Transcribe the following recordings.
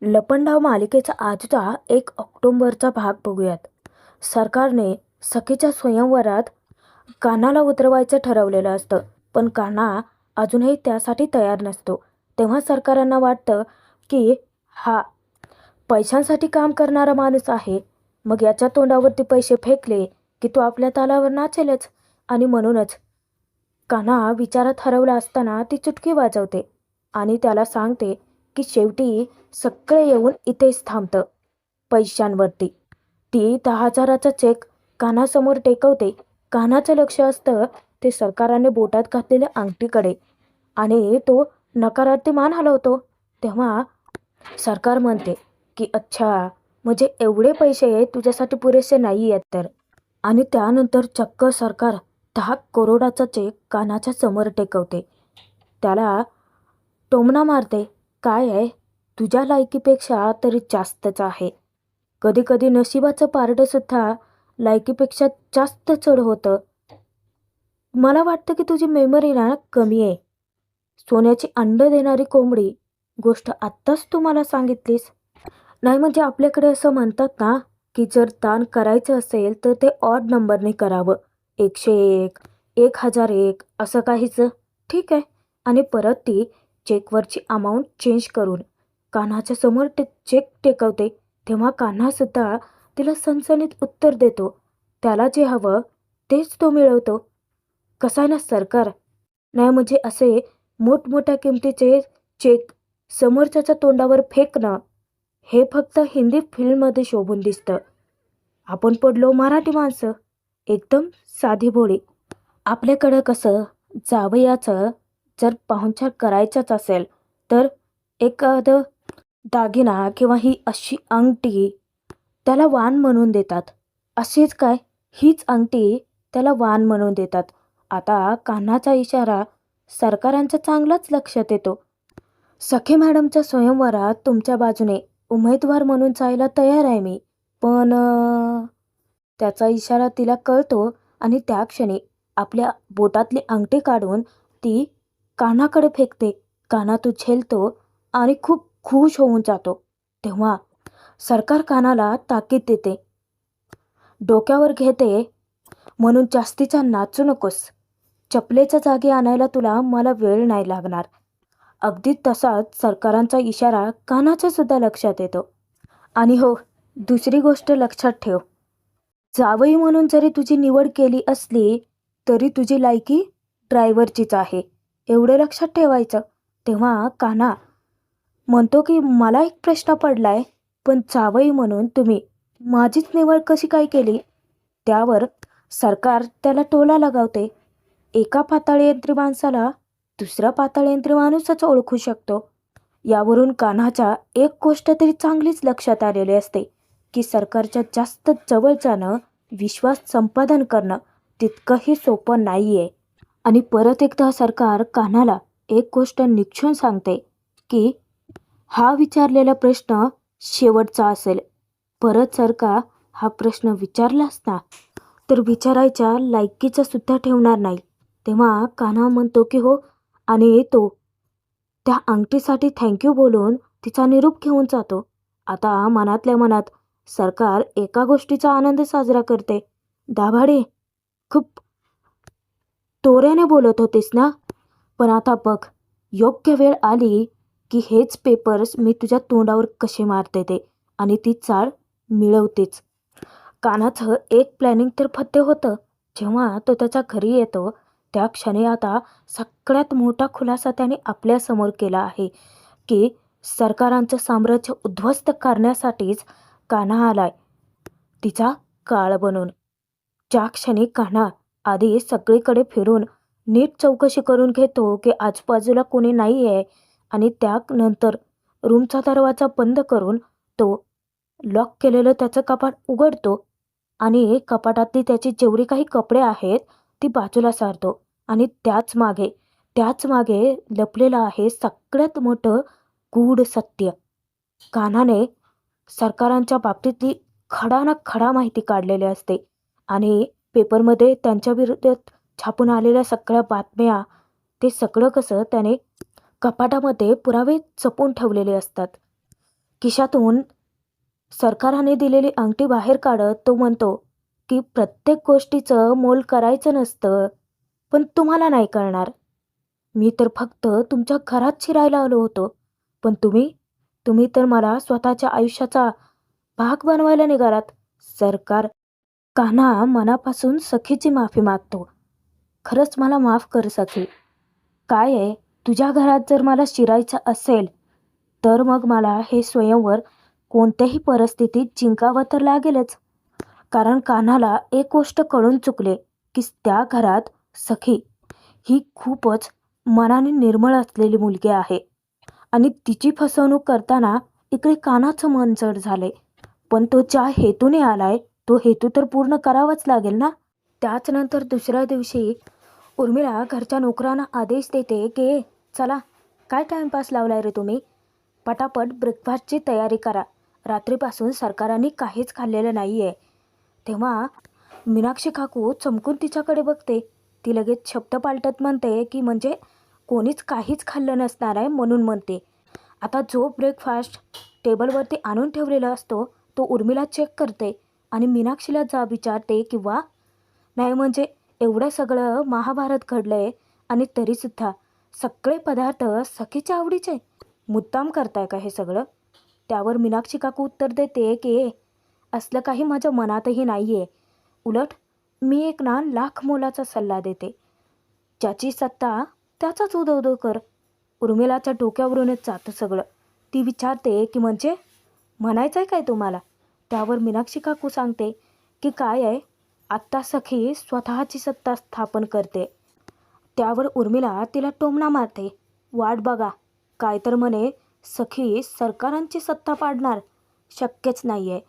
लपंडाव मालिकेचा आजचा 1 ऑक्टोबरचा भाग बघूयात. सरकारने सखीच्या स्वयंवरात कान्हाला उतरवायचं ठरवलेलं असतं, पण कान्हा अजूनही त्यासाठी तयार नसतो. तेव्हा सरकारांना वाटतं की हा पैशांसाठी काम करणारा माणूस आहे, मग याच्या तोंडावरती पैसे फेकले की तो आपल्या तालावर नाचेलच. आणि म्हणूनच कान्हा विचारात हरवला असताना ती चुटकी वाजवते आणि त्याला सांगते की शेवटी सगळे येऊन इथेच थांबतं पैशांवरती. ती 10,000चा चेक कान्हासमोर टेकवते. कान्हाचं लक्ष असतं ते सरकाराने बोटात घातलेल्या अंगठीकडे आणि तो नकारार्थी मान हलवतो. तेव्हा सरकार म्हणते की अच्छा, म्हणजे एवढे पैसे तुझ्यासाठी पुरेसे नाही आहेत तर. आणि त्यानंतर चक्क सरकार 10 करोडाचा चेक कान्हाच्या समोर टेकवते. त्याला टोमणा मारते, काय आहे, तुझ्या लायकीपेक्षा तरी जास्तच आहे. कधी कधी नशिबाचं पारडंसुद्धा लायकीपेक्षा जास्त चढ होतं. मला वाटतं की तुझी मेमरी ना कमी आहे. सोन्याची अंड देणारी कोंबडी गोष्ट आत्ताच तू मला सांगितलीस. नाही म्हणजे आपल्याकडे असं म्हणतात ना की जर दान करायचं असेल तर ते ऑड नंबरने करावं. 101, 1001 असं काहीच. ठीक आहे. आणि परत ती चेकवरची अमाऊंट चेंज करून कान्हाच्या समोर ते चेक टेकवते. तेव्हा कान्हासुद्धा तिला सणसणीत उत्तर देतो. त्याला जे हवं तेच तो मिळवतो. कसं आहे ना सरकार, नाही म्हणजे असे मोठमोठ्या किमतीचे चेक समोरच्याच्या तोंडावर फेकणं हे फक्त हिंदी फिल्ममध्ये शोभून दिसतं. आपण पडलो मराठी माणसं, एकदम साधी भोळी. आपल्याकडं कसं जावयाचं जर पाहुणचार करायचाच असेल तर एखादं दागिना किंवा ही अशी अंगठी त्याला वाण म्हणून देतात. अशीच काय, हीच अंगठी त्याला वाण म्हणून देतात. आता कान्हाचा इशारा सरकारांच्या चांगलाच लक्षात येतो. सखे मॅडमच्या स्वयंवरात तुमच्या बाजूने उमेदवार म्हणून जायला तयार आहे मी, पण त्याचा इशारा तिला कळतो आणि त्या क्षणी आपल्या बोटातली अंगठी काढून ती कान्हाकडे फेकते. कान्हा तो झेलतो आणि खूप खुश होऊन जातो. तेव्हा सरकार कान्हाला ताकीद देते, डोक्यावर घेते म्हणून जास्तीचा नाचू नकोस. चपलेच्या जागी आणायला तुला मला वेळ नाही लागणार. अगदी तसाच सरकारांचा इशारा कान्हाच्या सुद्धा लक्षात येतो. आणि हो, दुसरी गोष्ट लक्षात ठेव, जावई म्हणून जरी तुझी निवड केली असली तरी तुझी लायकी ड्रायव्हरचीच आहे, एवढं लक्षात ठेवायचं. तेव्हा कान्हा म्हणतो की मला एक प्रश्न पडलाय, पण जावई म्हणून तुम्ही माझीच निवड कशी काय केली. त्यावर सरकार त्याला टोला लगावते, एका पाताळयंत्री माणसाला दुसरा पाताळयंत्री माणूसच ओळखू शकतो. यावरून कान्हाच्या एक गोष्ट तरी चांगलीच लक्षात आलेली असते की सरकारच्या जास्त जवळ जाणं, विश्वास संपादन करणं तितकंही सोपं नाही आहे. आणि परत एकदा सरकार कान्हाला एक गोष्ट निक्षून सांगते की हा विचारलेला प्रश्न शेवटचा असेल. परत जर का हा प्रश्न विचारलास ना तर विचारायच्या लायकीचं सुद्धा ठेवणार नाही. तेव्हा कान्हा म्हणतो की हो, आणि तो त्या अंगठीसाठी थँक्यू बोलून तिचा निरोप घेऊन जातो. आता मनातल्या मनात सरकार एका गोष्टीचा आनंद साजरा करते, दाभाडे खूप तोऱ्याने बोलत होतीस ना, पण आता बघ योग्य वेळ आली की हेच पेपर्स मी तुझ्या तोंडावर कसे मारते ते, आणि ती चाळ मिळवतेच. कानाचं एक प्लॅनिंग तर फत्ते होतं. जेव्हा तो त्याच्या घरी येतो त्या क्षणी आता सगळ्यात मोठा खुलासा त्याने आपल्यासमोर केला आहे की सरकारांचं साम्राज्य उद्ध्वस्त करण्यासाठीच कान्हा आलाय, तिचा काळ बनून. ज्या क्षणी कान्हा आधी सगळीकडे फिरून नीट चौकशी करून घेतो की आजूबाजूला कोणी नाही आहे, आणि त्यानंतर रूमचा दरवाजा बंद करून तो लॉक केलेलं त्याचं कपाट उघडतो आणि कपाटातली त्याची जेवढी काही कपडे आहेत ती बाजूला सारतो, आणि त्याच मागे लपलेलं आहे सगळ्यात मोठं गूढ सत्य. कान्हाने सरकारांच्या बाबतीतली खडा ना खडा माहिती काढलेली असते आणि पेपरमध्ये त्यांच्या विरोधात छापून आलेल्या सगळ्या बातम्या, ते सगळं कसं त्याने कपाटामध्ये पुरावे जपून ठेवलेले असतात खिशातून सरकाराने दिलेली अंगठी बाहेर काढत तो म्हणतो की प्रत्येक गोष्टीचं मोल करायचं नसतं, पण तुम्हाला नाही कळणार. मी तर फक्त तुमच्या घरात शिरायला आलो होतो, पण तुम्ही तुम्ही तर मला स्वतःच्या आयुष्याचा भाग बनवायला निघालात. सरकार कान्हा मनापासून सखीची माफी मागतो. खरंच मला माफ कर सखी. काय आहे, तुझ्या घरात जर मला शिरायचं असेल, तर मग मला हे स्वयंवर कोणत्याही परिस्थितीत जिंकावं तर लागेलच. कारण कान्हाला एक गोष्ट कळून चुकले की त्या घरात सखी ही खूपच मनाने निर्मळ असलेली मुलगी आहे आणि तिची फसवणूक करताना इकडे कान्हाचं मन जड झाले. पण तो ज्या हेतूने आलाय तो हेतू तर पूर्ण करावाच लागेल ना. त्याच नंतर दुसऱ्या दिवशी उर्मिला घरच्या नोकरांना आदेश देते की चला, काय टाइमपास लावलाय रे तुम्ही, पटापट ब्रेकफास्टची तयारी करा. रात्रीपासून सरकारांनी काहीच खाल्लेलं नाही आहे. तेव्हा मीनाक्षी काकू चमकून तिच्याकडे बघते. ती लगेच शब्द पालटत म्हणते की म्हणजे कोणीच काहीच खाल्लं नसणार आहे म्हणून म्हणते. आता जो ब्रेकफास्ट टेबलवरती आणून ठेवलेला असतो तो उर्मिला चेक करते आणि मीनाक्षीला जाब विचारते किंवा नाही म्हणजे एवढं सगळं महाभारत घडलंय आणि तरीसुद्धा सगळे पदार्थ सखीच्या आवडीचे, मुद्दाम करताय का हे सगळं. त्यावर मीनाक्षी काकू उत्तर देते की असलं काही माझ्या मनातही नाही आहे. उलट मी एक ना लाख मोलाचा सल्ला देते, ज्याची सत्ता त्याचाच उदो कर. उर्मिलाच्या डोक्यावरूनच जातं सगळं. ती विचारते की म्हणजे म्हणायचं आहे काय तुम्हाला. त्यावर मीनाक्षी काकू सांगते की काय आहे, आत्ता सखी स्वतःची सत्ता स्थापन करते. त्यावर उर्मिला तिला टोमणा मारते, वाट बघा, काय तर म्हणे सखी सरकारांची सत्ता पाडणार, शक्यच नाही आहे.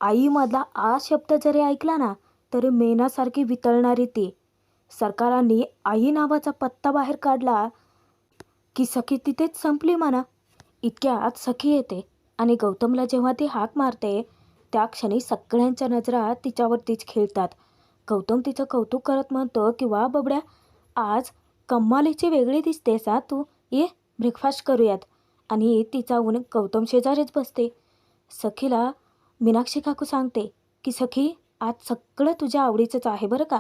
आईमधला आ शब्द जरी ऐकला ना तरी मेणासारखी वितळणारी ती. सरकारांनी आई नावाचा पत्ता बाहेर काढला की सखी तिथेच संपली म्हणा. इतक्यात सखी येते आणि गौतमला जेव्हा ती हाक मारते त्या क्षणी सगळ्यांच्या नजरा तिच्यावरतीच खिळतात. गौतम तिचं कौतुक करत म्हणतो की वा बबड्या, आज कम्मालीची वेगळी दिसतेस हा तू, ये ब्रेकफास्ट करूयात. आणि ती जाऊन गौतम शेजारीच बसते. सखीला मीनाक्षी काकू सांगते की सखी आज सगळं तुझ्या आवडीचंच आहे बरं का.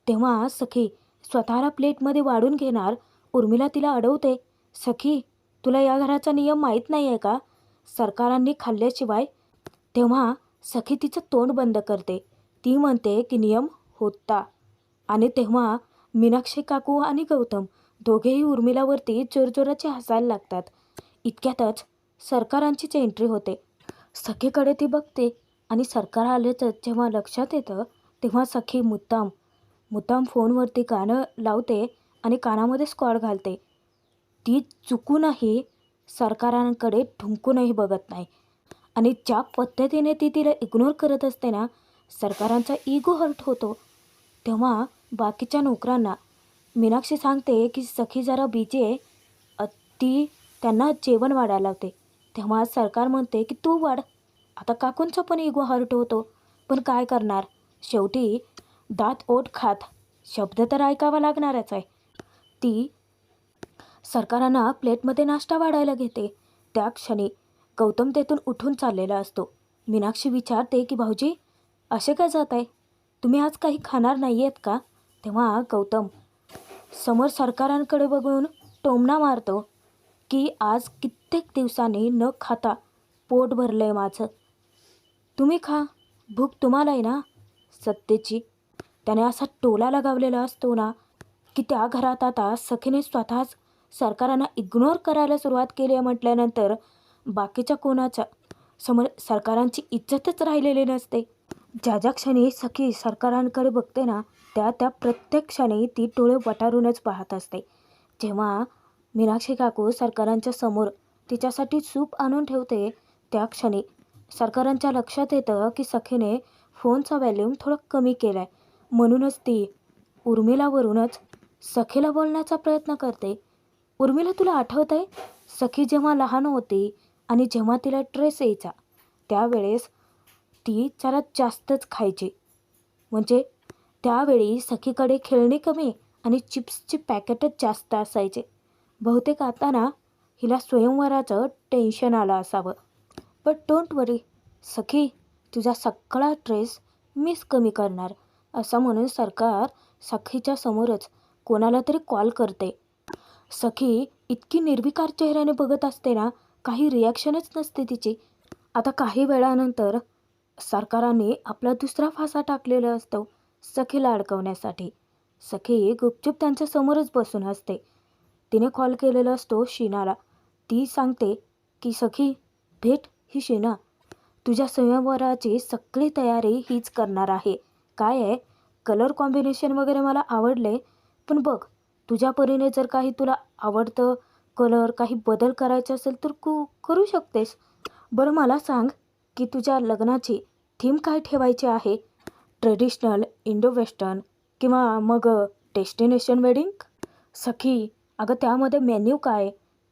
तेव्हा सखी स्वतःला प्लेटमध्ये वाढून घेणार, उर्मिला तिला अडवते, सखी तुला या घराचा नियम माहीत नाही आहे का, सरकारांनी खाल्ल्याशिवाय. तेव्हा सखी तिचं तोंड बंद करते. ती म्हणते की नियम होता. आणि तेव्हा मीनाक्षी काकू आणि गौतम दोघेही उर्मिलावरती जोरजोराचे हसायला लागतात. इतक्यातच सरकारांचीच एंट्री होते. सखीकडे ती बघते आणि सरकार आल्याचं जेव्हा लक्षात येतं तेव्हा सखी मुद्दाम मुद्दाम फोनवरती गाणं लावते आणि कानामध्ये स्कॉड घालते. ती चुकूनही सरकारांकडे ढुंकूनही बघत नाही आणि ज्या पद्धतीने ती तिला इग्नोर करत असते ना, सरकारांचा इगो हर्ट होतो. तेव्हा बाकीच्या नोकरांना मीनाक्षी सांगते की सखी जरा बिझी आहे, ती त्यांना जेवण वाढायला लावते. तेव्हा सरकार म्हणते की तू वाढ. आता काकूंचा पण इगो हर्ट होतो, पण काय करणार, शेवटी दात ओठ खात शब्द तर ऐकावा लागणारच आहे. ती सरकारांना प्लेटमध्ये नाश्ता वाढायला घेते. त्या क्षणी गौतम तेथून उठून चाललेला असतो. मीनाक्षी विचारते की भाऊजी असे काय जात आहे, तुम्ही आज काही खाणार नाही आहेत का. तेव्हा गौतम समोर सरकारांकडे बघून टोमणा मारतो की आज कित्येक दिवसांनी न खाता पोट भरलं आहे माझं, तुम्ही खा, भूक तुम्हाला आहे ना. सत्तेची त्याने असा टोला लगावलेला असतो ना की त्या घरात आता सखीने स्वतःच सरकारांना इग्नोर करायला सुरुवात केली आहे म्हटल्यानंतर बाकीच्या कोणाच्या समोर सरकारांची इज्जतच राहिलेली नसते. ज्या ज्या क्षणी सखी सरकारांकडे बघते ना त्या त्या प्रत्येक क्षणी ती डोळे वटारूनच पाहत असते. जेव्हा मीनाक्षी काकू सरकारांच्या समोर तिच्यासाठी सूप आणून ठेवते त्या क्षणी सरकारांच्या लक्षात येतं की सखीने फोनचा व्हॅल्यूम थोडा कमी केला आहे. म्हणूनच ती उर्मिलावरूनच सखीला बोलण्याचा प्रयत्न करते. उर्मिला तुला आठवत आहे, सखी जेव्हा लहान होती आणि जेव्हा तिला ट्रेस यायचा त्यावेळेस ती जरा जास्तच खायची. म्हणजे त्यावेळी सखीकडे खेळणी कमी आणि चिप्सची पॅकेटच जास्त असायचे. बहुतेक आता ना हिला स्वयंवराचं टेन्शन आलं असावं. बट डोंट वरी सखी, तुझा सगळा स्ट्रेस मीच कमी करणार. असं म्हणून सरकार सखीच्या समोरच कोणाला तरी कॉल करते. सखी इतकी निर्विकार चेहऱ्याने बघत असते ना, काही रिॲक्शनच नसते तिची. आता काही वेळानंतर सरकाराने आपला दुसरा फासा टाकलेला असतो सखीला अडकवण्यासाठी. सखी गुपचूप त्यांच्या समोरच बसून असते. तिने कॉल केलेला असतो शीनाला. ती सांगते की सखी भेट, ही शीना. तुझ्या स्वयंवराची सगळी तयारी हीच करणार आहे. काय आहे, कलर कॉम्बिनेशन वगैरे मला आवडले, पण बघ तुझ्या परीने जर काही तुला आवडतं कलर काही बदल करायचे असेल तर करू शकतेस. बरं मला सांग की तुझ्या लग्नाची थीम काय ठेवायची आहे? ट्रेडिशनल, इंडो वेस्टर्न किंवा मग डेस्टिनेशन वेडिंग? सखी अगं त्यामध्ये मेन्यू काय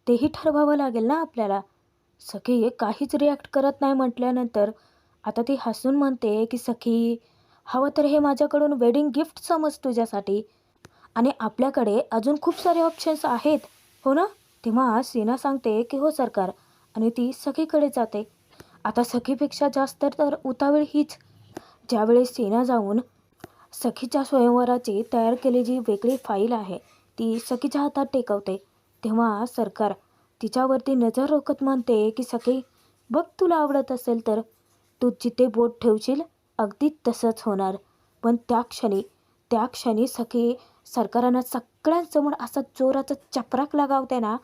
तेही ठरवावं लागेल ना आपल्याला. सखी काहीच रिॲक्ट करत नाही म्हटल्यानंतर आता ती हसून म्हणते की सखी, हवं तर हे माझ्याकडून वेडिंग गिफ्ट समज तुझ्यासाठी. आणि आपल्याकडे अजून खूप सारे ऑप्शन्स आहेत, हो ना? तेव्हा सीना सांगते की हो सरकार, आणि ती सखीकडे जाते. आता सखीपेक्षा जास्त तर उतावीळ हीच. ज्यावेळेस सीना जाऊन सखीच्या स्वयंवराची तयार केलेली जी वेगळी फाईल आहे ती सखीच्या हातात टेकवते, तेव्हा सरकार तिच्यावरती नजर रोखत म्हणते की सखी बघ, तुला आवडत असेल तर तू जिथे बोट ठेवशील अगदी तसंच होणार. पण त्या क्षणी सखी सरकारांना सगळ्यांसमोर असा जोराचा चपराक लगावते ना,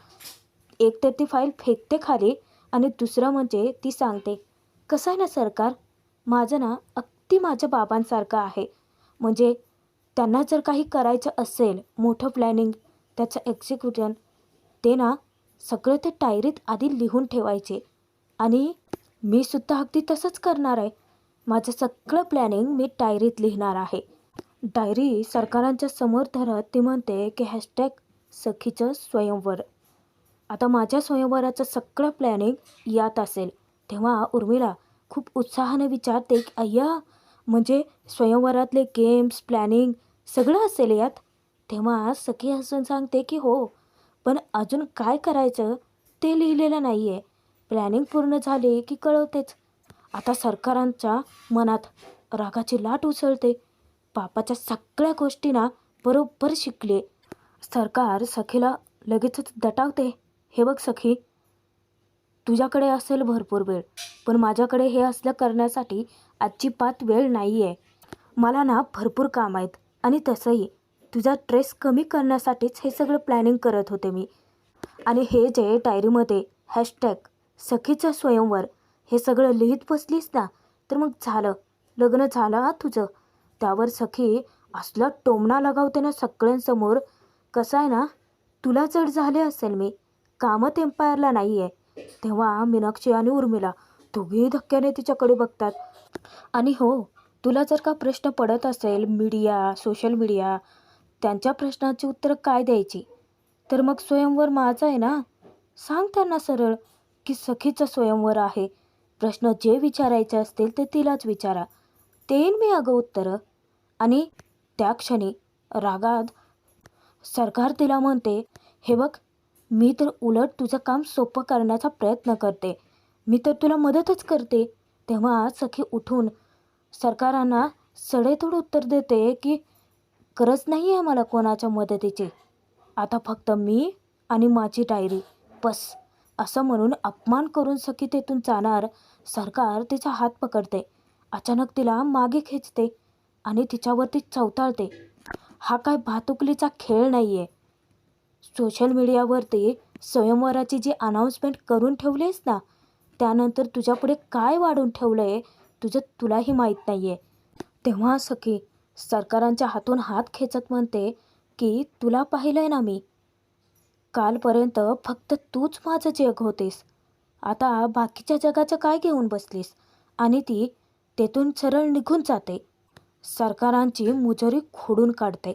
एक तर ती फाईल फेकते खाली आणि दुसरं म्हणजे ती सांगते, कसं आहे ना सरकार, माझं ना अगदी माझ्या बाबांसारखं आहे. म्हणजे त्यांना जर काही करायचं असेल मोठं प्लॅनिंग, त्याचं एक्झिक्युशन, ते ना सगळं ते डायरीत आधी लिहून ठेवायचे. आणि मी सुद्धा अगदी तसंच करणार आहे. माझं सगळं प्लॅनिंग मी डायरीत लिहिणार आहे. डायरी सरकारांच्या समोर धरत ती म्हणते की हॅशटॅग सखीचं स्वयंवर. आता माझ्या स्वयंवराचं सगळं प्लॅनिंग यात असेल. तेव्हा उर्मिला खूप उत्साहाने विचारते की अय्या, म्हणजे स्वयंवरातले गेम्स प्लॅनिंग सगळं असेल यात? तेव्हा सखी हसून सांगते की हो, पण अजून काय करायचं ते लिहिलेलं नाही आहे. प्लॅनिंग पूर्ण झाली की कळवतेच. आता सरकारांच्या मनात रागाची लाट उसळते. बापाच्या सगळ्या गोष्टी ना बरोबर शिकले. सरकार सखीला लगेचच दटावते. हे बघ सखी, तुझ्याकडे असेल भरपूर वेळ, पण माझ्याकडे हे असलं करण्यासाठी अजिबात वेळ नाही आहे. मला ना भरपूर काम आहेत. आणि तसंही तुझा स्ट्रेस कमी करण्यासाठीच हे सगळं प्लॅनिंग करत होते मी. आणि हे जे डायरीमध्ये हॅशटॅग सखीचं स्वयंवर हे सगळं लिहित बसलीस ना, तर मग झालं, लग्न झालं हा तुझं. त्यावर सखी असला टोमणा लगावते ना सगळ्यांसमोर. कसं आहे ना, तुला जड झाले असेल मी, कामत एम्पायरला नाही आहे. तेव्हा मीनाक्षी आणि उर्मिला दोघेही धक्क्याने तिच्याकडे बघतात. आणि हो, तुला जर का प्रश्न पडत असेल मीडिया, सोशल मीडिया, त्यांच्या प्रश्नाची उत्तरं काय द्यायची, तर मग स्वयंवर माझं आहे ना. सांग त्यांना सरळ की सखीचं स्वयंवर आहे. प्रश्न जे विचारायचे असतील ते तिलाच विचारा, देईन मी अगं उत्तरं. आणि त्या क्षणी रागात सरकार तिला म्हणते, हे बघ, मी तर उलट तुझं काम सोपं करण्याचा प्रयत्न करते, मी तर तुला मदतच करते. तेव्हा सखी उठून सरकारांना सडेतोड उत्तर देते की गरज नाही आहे मला कोणाच्या मदतीची, आता फक्त मी आणि माझी डायरी बस. असं म्हणून अपमान करून सखी तेथून जाणार. सरकार तिचा हात पकडते, अचानक तिला मागे खेचते आणि तिच्यावरती चवताळते. हा काय भातुकलीचा खेळ नाही आहे. सोशल मीडियावरती स्वयंवराची जी अनाऊन्समेंट करून ठेवलीस ना, त्यानंतर तुझ्यापुढे काय वाढून ठेवलं आहे तुलाही माहीत नाही आहे. तेव्हा सखी सरकारांच्या हातून हात खेचत म्हणते की तुला पाहिलं आहे ना मी, कालपर्यंत फक्त तूच माझं जग होतेस, आता बाकीच्या जगाचं काय घेऊन बसलीस? आणि ती तेथून सरळ निघून जाते. सरकारांची मुजोरी खोडून काढते.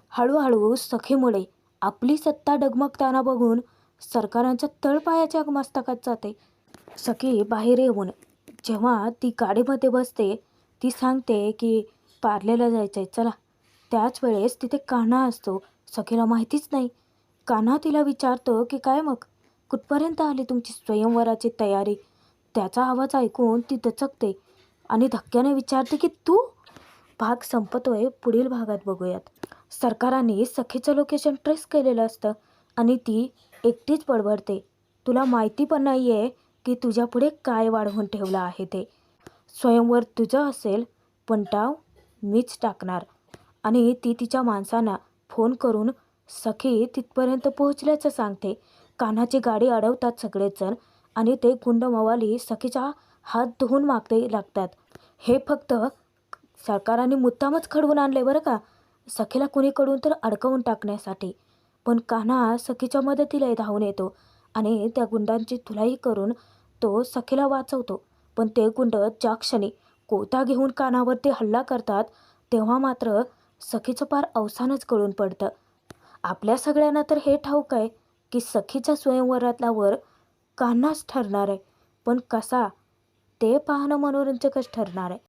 हळूहळू सखीमुळे आपली सत्ता डगमगताना बघून सरकारांच्या तळपायाच्या मस्तकात जाते. सखी बाहेर येऊन जेव्हा ती गाडीमध्ये बसते, ती सांगते की पार्लेला जायचं आहे चला. त्याच वेळेस तिथे कान्हा असतो. सखीला माहितीच नाही. कान्हा तिला विचारतो की काय मग, कुठपर्यंत आली तुमची स्वयंवराची तयारी? त्याचा आवाज ऐकून ती दचकते आणि धक्क्याने विचारते की तू. भाग संपतोय. पुढील भागात बघूयात. सरकाराने सखीचं लोकेशन ट्रेस केलेलं असतं आणि ती एकटीच बडबडते, तुला माहिती पण नाही आहे की तुझ्यापुढे काय वाढवून ठेवलं आहे ते. स्वयंवर तुझं असेल पण डाव मीच टाकणार. आणि ती तिच्या माणसांना फोन करून सखी तिथपर्यंत पोहोचल्याचं सांगते. कान्हाची गाडी अडवतात सगळेजण आणि ते गुंड मवाली सखीचा हात धुवून मागते लागतात. हे फक्त सरकाराने मुद्दामच खडवून आणले बरं का, सखीला कुणीकडून तर अडकवून टाकण्यासाठी. पण कान्हा सखीच्या मदतीला धावून येतो आणि त्या गुंडांची धुलाई करून तो सखीला वाचवतो. पण ते गुंड ज्या क्षणी कोयता घेऊन कान्हावरती हल्ला करतात तेव्हा मात्र सखीचं पार अवसानच गळून पडतं. आपल्या सगळ्यांना तर हे ठाऊक आहे की सखीच्या स्वयंवरातला वर कान्हाच ठरणार आहे, पण कसा ते पाहणं मनोरंजकच ठरणार आहे.